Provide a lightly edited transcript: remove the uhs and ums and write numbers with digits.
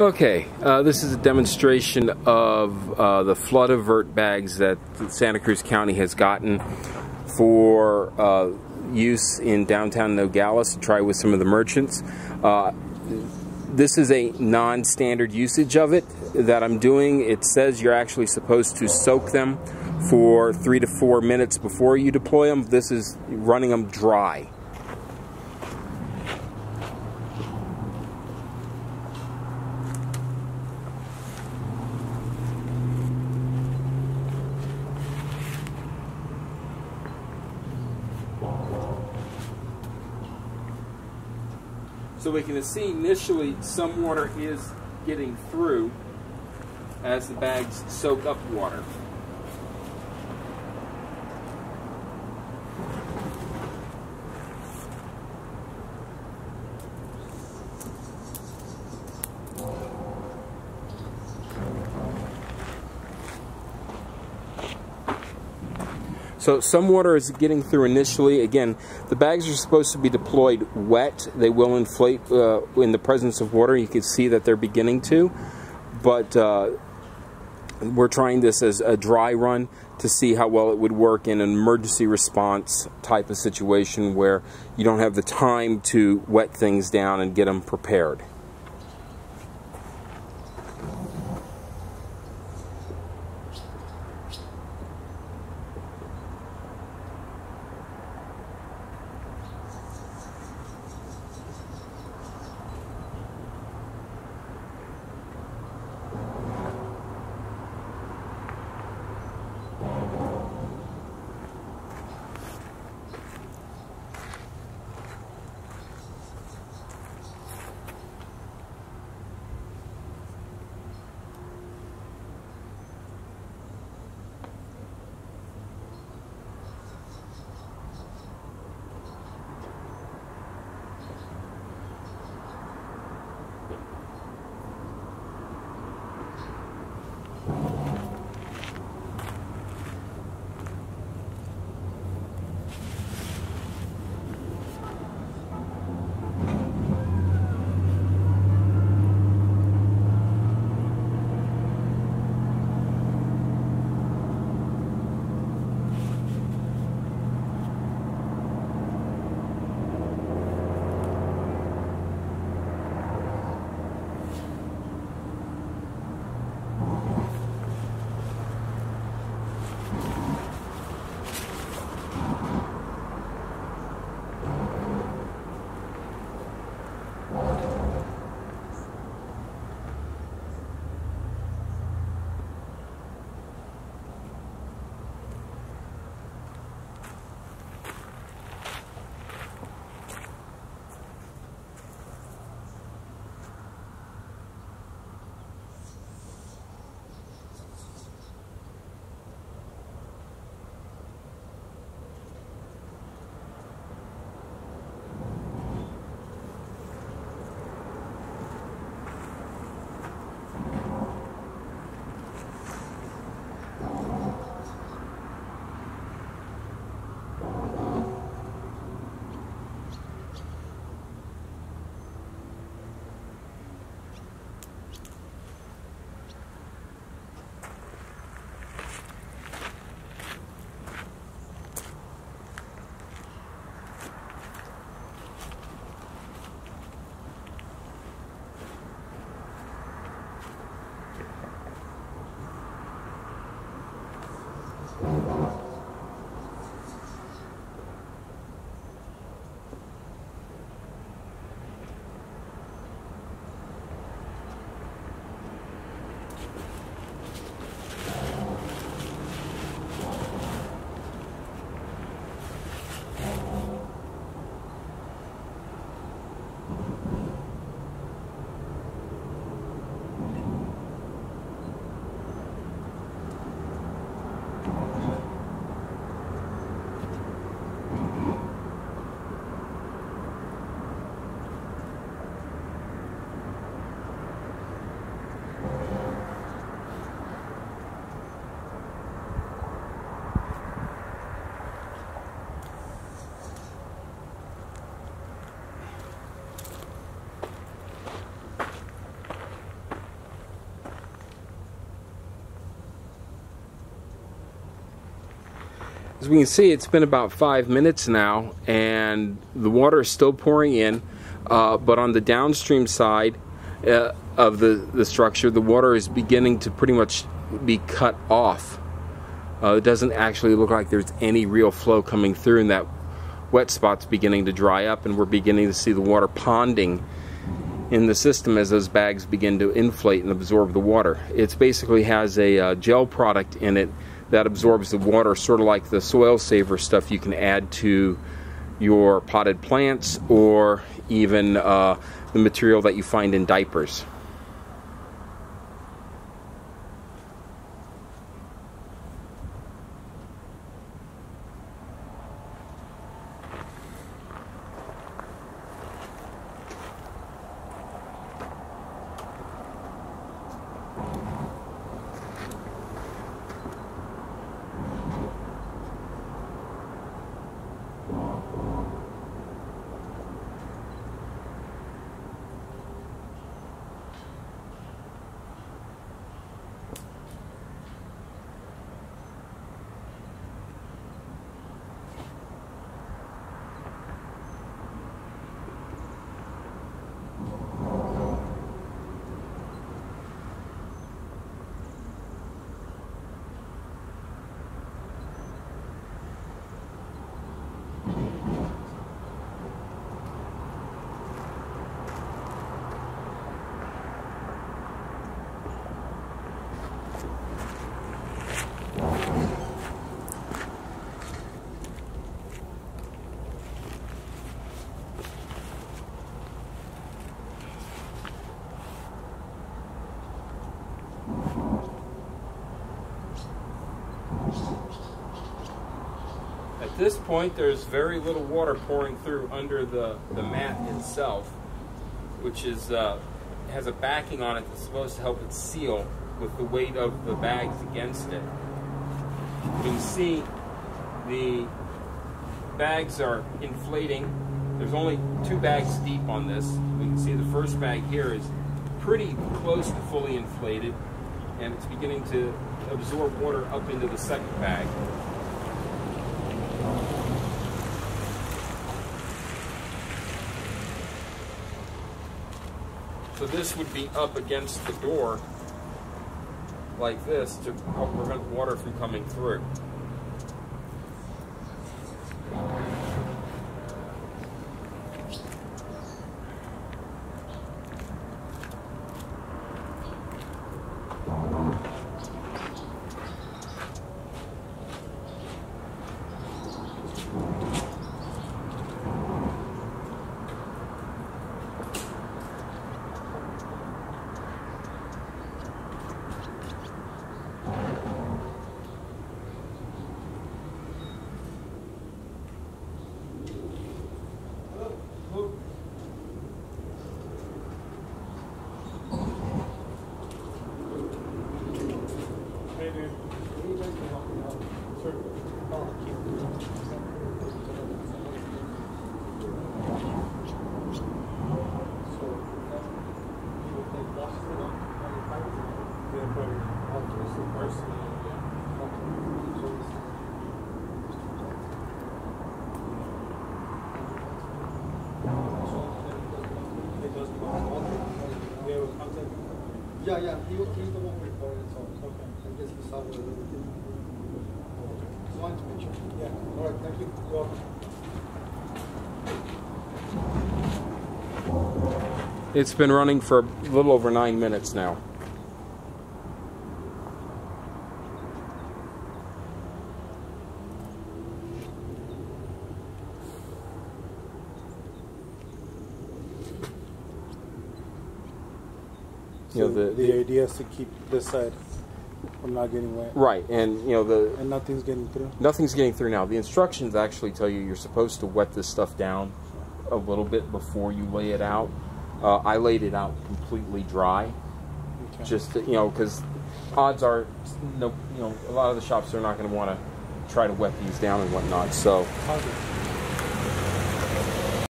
Okay, this is a demonstration of the flood avert bags that Santa Cruz County has gotten for use in downtown Nogales to try with some of the merchants. This is a non-standard usage of it that I'm doing. It says you're actually supposed to soak them for 3 to 4 minutes before you deploy them. This is running them dry. So we can see initially some water is getting through as the bags soak up water. So some water is getting through initially. Again, the bags are supposed to be deployed wet. They will inflate in the presence of water. You can see that they're beginning to. But we're trying this as a dry run to see how well it would work in an emergency response type of situation where you don't have the time to wet things down and get them prepared. As we can see, it's been about 5 minutes now, and the water is still pouring in, but on the downstream side of the structure, the water is beginning to pretty much be cut off. It doesn't actually look like there's any real flow coming through, and that wet spot's beginning to dry up, and we're beginning to see the water ponding in the system as those bags begin to inflate and absorb the water. It basically has a gel product in it that absorbs the water, sort of like the soil saver stuff you can add to your potted plants, or even the material that you find in diapers. At this point, there's very little water pouring through under the mat itself, which is has a backing on it that's supposed to help it seal with the weight of the bags against it. You can see the bags are inflating. There's only 2 bags deep on this. We can see the first bag here is pretty close to fully inflated, and it's beginning to absorb water up into the second bag. So this would be up against the door like this to help prevent water from coming through. Yeah, he's the one who recorded it, so okay. I guess he saw what everything. Okay. Just wanted to make sure. Yeah. All right, thank you. You're welcome. It's been running for a little over 9 minutes now. So the idea is to keep this side from not getting wet. Right, and and nothing's getting through. Nothing's getting through now. The instructions actually tell you you're supposed to wet this stuff down a little bit before you lay it out. I laid it out completely dry, just to, because odds are, a lot of the shops are not going to want to try to wet these down and whatnot. So.